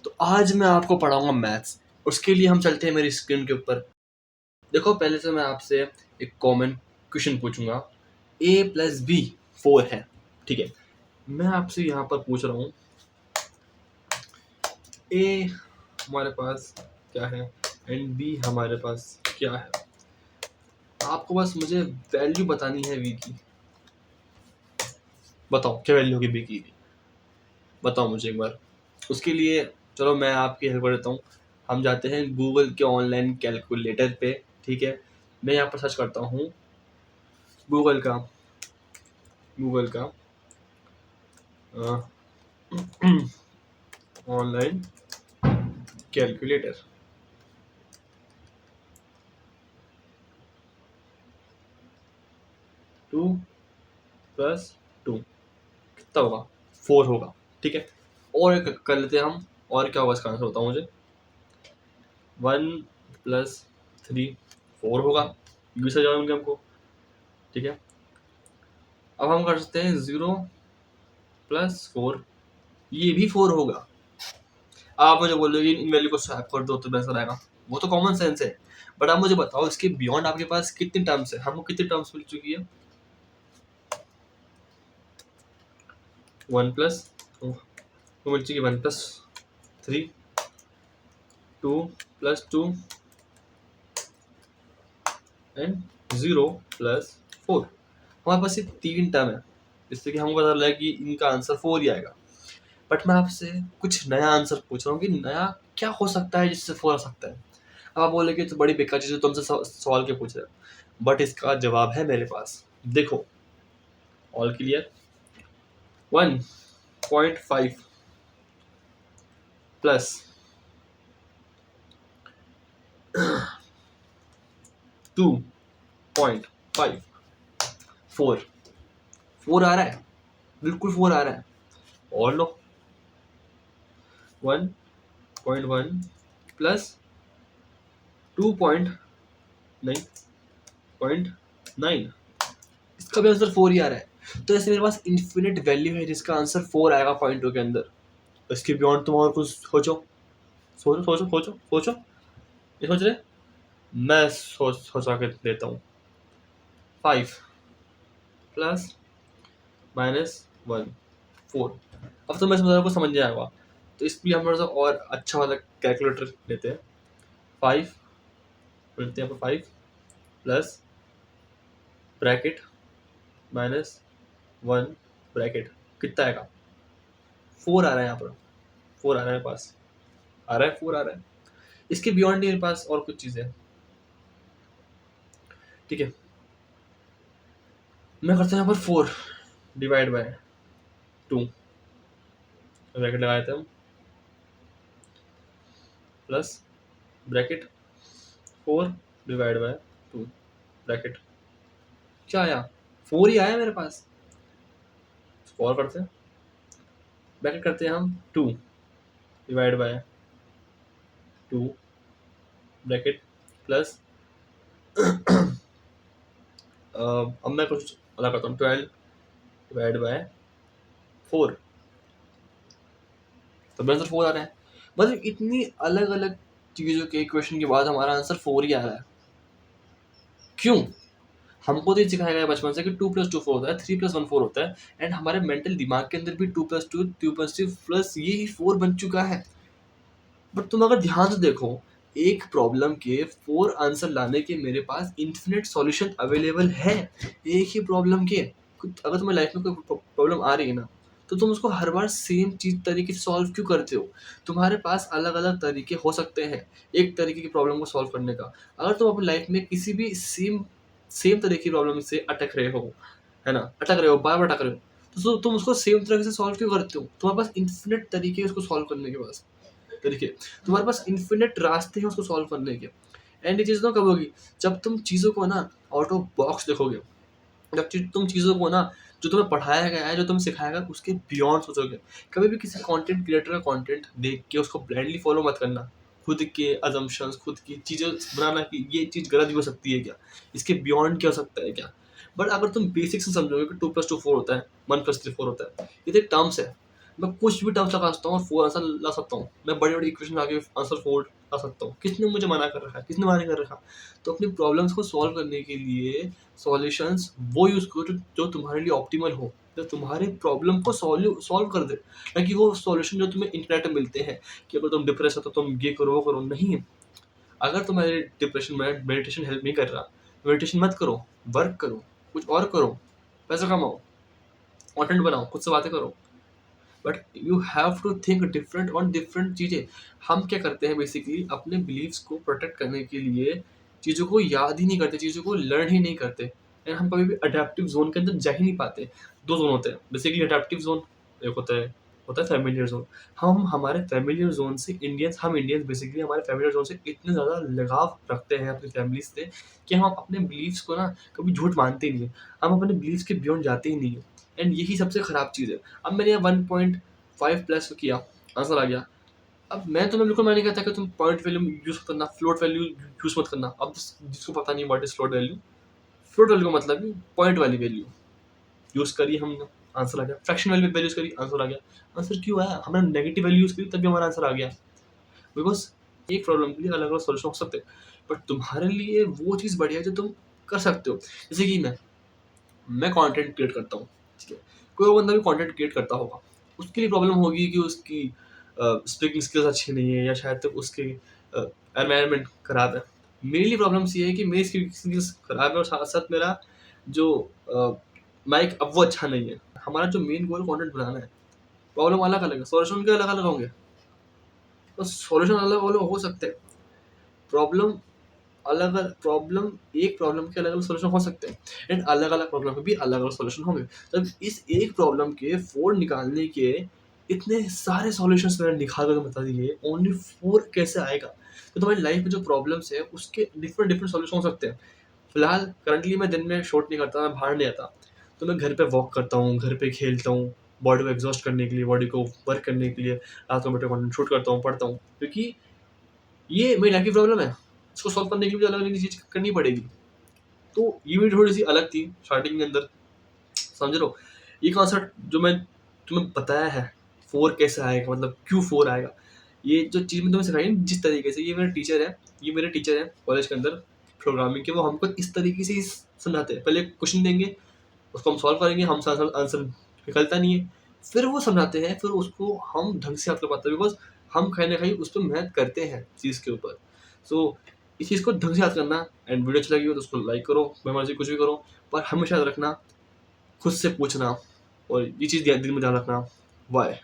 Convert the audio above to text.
तो आज मैं आपको पढ़ाऊंगा मैथ्स। उसके लिए हम चलते हैं मेरी स्क्रीन के ऊपर। देखो, पहले से मैं आपसे एक कॉमन क्वेश्चन पूछूंगा। a प्लस बी 4 है, ठीक है। मैं आपसे यहाँ पर पूछ रहा हूँ a हमारे पास क्या है एंड b हमारे पास क्या है। आपको बस मुझे वैल्यू बतानी है v की। बताओ क्या वैल्यू होगी b की, बताओ मुझे एक बार। उसके लिए चलो मैं आपकी हेल्प कर देता हूँ। हम जाते हैं गूगल के ऑनलाइन कैलकुलेटर पे, ठीक है। मैं यहाँ पर सर्च करता हूँ गूगल का ऑनलाइन कैलकुलेटर। 2 + 2 कितना होगा? 4 होगा, ठीक है। और एक कर लेते हैं हम। और क्या होगा इसका आंसर? होता मुझे 1 + 3 4 होगा। ये सही जवाब मिल गया हमको, ठीक है। अब हम कर सकते हैं 0 + 4, ये भी 4 होगा। आप मुझे बोलोगे इन वैल्यू को स्वैप कर दो तो बेहतर आएगा, वो तो कॉमन सेंस है। बट आप मुझे बताओ इसके बियॉन्ड आपके पास कितनी टर्म्स है? हमको कितनी टर्म्स मिल चुकी है? 1 प्लस वो मिल चुकी है 1 + 3, 2 + 2 एंड 0 + 4। हमारे पास ये 3 टर्म है, जिससे कि हमको पता लगा कि इनका आंसर 4 ही आएगा। बट मैं आपसे कुछ नया आंसर पूछ रहा हूँ कि नया क्या हो सकता है जिससे 4 आ सकता है। अब आप बोलेंगे तो बड़ी बेकार चीज़ है, तुमसे सवाल के पूछ रहे हैं। बट इसका जवाब है मेरे पास। देखो, ऑल क्लियर। 1.5 प्लस 2.5 4 आ रहा है, बिल्कुल 4 आ रहा है। और लो 1.1 प्लस 2.9, इसका भी आंसर 4 ही आ रहा है। तो ऐसे मेरे पास इन्फिनिट वैल्यू है जिसका आंसर 4 आएगा पॉइंट 2 के अंदर। इसके बियॉन्ड तुम और कुछ सोचो, सोचो सोचो सोचो सोचो। ये सोच रहे, मैं सोचा के देता हूँ। 5 प्लस -1 4। अब तो मैं समझ को समझ जाएगा। तो इसलिए हम थोड़ा सा और अच्छा वाला कैलकुलेटर लेते हैं। 5 लेते हैं, 5 प्लस ब्रैकेट -1 ब्रैकेट कितना आएगा? 4 आ रहा है यहाँ पर, 4 आ रहा है मेरे पास, आ रहा है 4 आ रहा है। इसके बियॉन्ड नहीं मेरे पास और कुछ चीज़ें, ठीक है। मैं करता हूँ यहाँ पर 4 डिवाइड बाय 2, ब्रैकेट लगाए थे हम, plus bracket 4 divide by 2 bracket. क्या आया? 4 ही आया मेरे पास। और करते हैं, ब्रैकेट करते हैं हम 2 डिवाइड बाय 2 ब्रैकेट प्लस अब मैं कुछ अलग करता हूँ, 12 डिवाइड बाय 4, तो मेरा आंसर 4 आ रहा है। मतलब इतनी अलग अलग चीज़ों के इक्वेशन के बाद हमारा आंसर 4 ही आ रहा है। क्यों? हमको तो ये सिखाया गया बचपन से कि 2 + 2 4 होता है, 3 + 1 4 होता है। एंड हमारे मेंटल दिमाग के अंदर भी 2 + 2 2 + 2 प्लस ये ही 4 बन चुका है। बट तुम अगर ध्यान से देखो, एक प्रॉब्लम के 4 आंसर लाने के मेरे पास इन्फिनिट सॉल्यूशन अवेलेबल है। एक ही प्रॉब्लम के अगर तुम्हारी लाइफ में कोई प्रॉब्लम आ रही है ना, तो तुम उसको हर बार सेम चीज तरीके से सॉल्व क्यों करते हो? तुम्हारे पास अलग अलग तरीके हो सकते हैं एक तरीके की प्रॉब्लम को सॉल्व करने का। अगर तुम अपनी लाइफ में किसी भी सेम सेम तरह की प्रॉब्लम से अटक रहे हो, है ना, अटक रहे हो, बार बार अटक रहे हो, तो तुम उसको सेम तरीके से सॉल्व क्यों करते हो? तुम्हारे पास इन्फिनिट तरीके हैं उसको सॉल्व करने के पास तरीके, तुम्हारे पास इन्फिनिट रास्ते हैं उसको सॉल्व करने के। एंड ये चीज़ तो कब होगी? जब तुम चीज़ों को ना आउट ऑफ बॉक्स देखोगे, जब तुम चीज़ों को ना जो तुम्हें पढ़ाया गया है, जो तुम्हें सिखाया गया उसके बियॉन्ड सोचोगे। कभी भी किसी कंटेंट क्रिएटर का कंटेंट देख के उसको ब्लाइंडली फॉलो मत करना। खुद के अजम्पशंस, खुद की चीज़ें बनाना कि ये चीज़ गलत भी हो सकती है क्या, इसके बियॉन्ड क्या हो सकता है क्या। बट अगर तुम बेसिक से समझोगे कि 2 + 2 4 होता है, 1 + 3 4 होता है, ये तो एक टर्म्स है। मैं कुछ भी टर्म्स लगा सकता हूँ और 4 आंसर ला सकता हूँ। मैं बड़ी-बड़ी इक्वेशन आके आंसर 4 ला सकता हूँ। किसने मुझे मना कर रखा है? किसने मना नहीं कर रखा? तो अपनी प्रॉब्लम्स को सॉल्व करने के लिए सॉल्यूशंस वो यूज़ करो जो तुम्हारे लिए ऑप्टिमल हो, जो तुम्हारी प्रॉब्लम को सॉल्व कर दे। ना कि वो सॉल्यूशन जो तुम्हें इंटरनेट पे मिलते हैं कि अगर तुम डिप्रेस हो तो तुम ये करो, वो करो। नहीं, अगर तुम्हारे डिप्रेशन में मेडिटेशन हेल्प नहीं कर रहा, मेडिटेशन मत करो, वर्क करो, कुछ और करो, पैसा कमाओ, कंटेंट बनाओ, खुद से बातें करो। But you have to think different on different चीज़ें। हम क्या करते हैं बेसिकली अपने बिलीव्स को प्रोटेक्ट करने के लिए चीज़ों को याद ही नहीं करते, चीज़ों को लर्न ही नहीं करते, एंड हम कभी भी अडेप्टिव जोन के अंदर जा ही नहीं पाते। 2 जोन होते हैं बेसिकली अडेप्टिव जोन, एक होता है फैमिलियर जोन। हम हमारे फैमिलियर जोन से हम इंडियंस बेसिकली हमारे फैमिलियर जोन से इतने ज़्यादा लगाव रखते हैं अपनी फैमिली से कि हम अपने बिलीव्स को ना कभी झूठ मानते ही नहीं है। हम अपने बिलीव्स के बियॉन्ड जाते ही नहीं है, एंड यही सबसे खराब चीज़ है। अब मैंने यहाँ 1.5 प्लस किया, आंसर आ गया। अब मैं तुम्हें बिल्कुल नहीं कहता कि तुम पॉइंट वैल्यू यूज़ करना, फ्लोट वैल्यू यूज़ मत करना। अब जिसको पता नहीं व्हाट इज़ फ्लोट वैल्यू का मतलब है पॉइंट वाली वैल्यू यूज़ करी हमने, आंसर आ गया। फ्रैक्शन वैल्यू यूज़ करी, आंसर आ गया। आंसर क्यों आया? हमने नेगेटिव वैल्यू यूज़ करी तभी हमारा आंसर आ गया। बिकॉज़ एक प्रॉब्लम के लिए अलग-अलग सॉल्यूशन हो सकते हैं, बट तुम्हारे लिए वो चीज़ बढ़िया है जो तुम कर सकते हो। जैसे कि मैं कंटेंट क्रिएट करता हूँ, ठीक है? कोई और बंदा भी कंटेंट क्रिएट करता होगा, उसके लिए प्रॉब्लम होगी कि उसकी स्पीकिंग स्किल्स अच्छी नहीं है या शायद तक उसकी एनवायरनमेंट खराब है। मेरे लिए प्रॉब्लम्स ये है कि मेरी स्पीकिंग स्किल्स खराब है और साथ-साथ मेरा जो माइक अब वो अच्छा नहीं है। हमारा जो मेन गोल कंटेंट बनाना है, प्रॉब्लम अलग-अलग है, सॉल्यूशन उनके अलग-अलग होंगे। तो सॉल्यूशन अलग-अलग हो सकते हैं। प्रॉब्लम प्रॉब्लम एक प्रॉब्लम के अलग-अलग सॉल्यूशन हो सकते हैं, एंड अलग-अलग प्रॉब्लम के भी अलग-अलग सॉल्यूशन होंगे। तब इस एक प्रॉब्लम के 4 निकालने के इतने सारे सॉल्यूशंस मैंने निकाल कर बता दिए, ओनली 4 कैसे आएगा? तो तुम्हारी लाइफ में जो प्रॉब्लम्स है उसके डिफरेंट डिफरेंट सॉल्यूशन हो सकते हैं। फिलहाल करंटली मैं दिन में शॉट नहीं करता, मैं बाहर नहीं आता। तो मैं घर पे वॉक करता हूँ, घर पे खेलता हूँ, बॉडी को एग्ज़ॉस्ट करने के लिए, बॉडी को वर्क करने के लिए, रात को बैठे कंटेंट शूट करता हूँ, पढ़ता हूँ। क्योंकि ये मेरी लाइफ की प्रॉब्लम है। इसको सॉल्व करने के लिए मुझे अलग-अलग चीज़ करनी पड़ेगी। तो ये मेरी थोड़ी-सी अलग थी स्टार्टिंग के अंदर, समझ रहे हो? ये कॉन्सेप्ट जो मैं तुम्हें बताया है, 4 कैसे आएगा, मतलब क्यों 4 आएगा? ये जो चीज़ मैंने तुम्हें सिखाई जिस तरीके से, ये मेरे टीचर हैं कॉलेज के अंदर प्रोग्रामिंग के, वो हमको इस तरीके से ही समझाते हैं। पहले क्वेश्चन देंगे, उसको हम सॉल्व करेंगे, हमसे आंसर आंसर निकलता नहीं है। फिर वो समझाते हैं, फिर उसको हम ढंग से याद कर पाते हैं, बिकॉज़ हम कहीं न कहीं उस पे मेहनत करते हैं चीज़ के ऊपर। सो इस चीज़ को ढंग से याद करना, एंड वीडियो अच्छी लगी हो तो उसको लाइक करो, मैं मर्ज़ी कुछ भी करो, पर हमेशा याद रखना, खुद से पूछना, और ये चीज़ दिल में ध्यान रखना, व्हाय?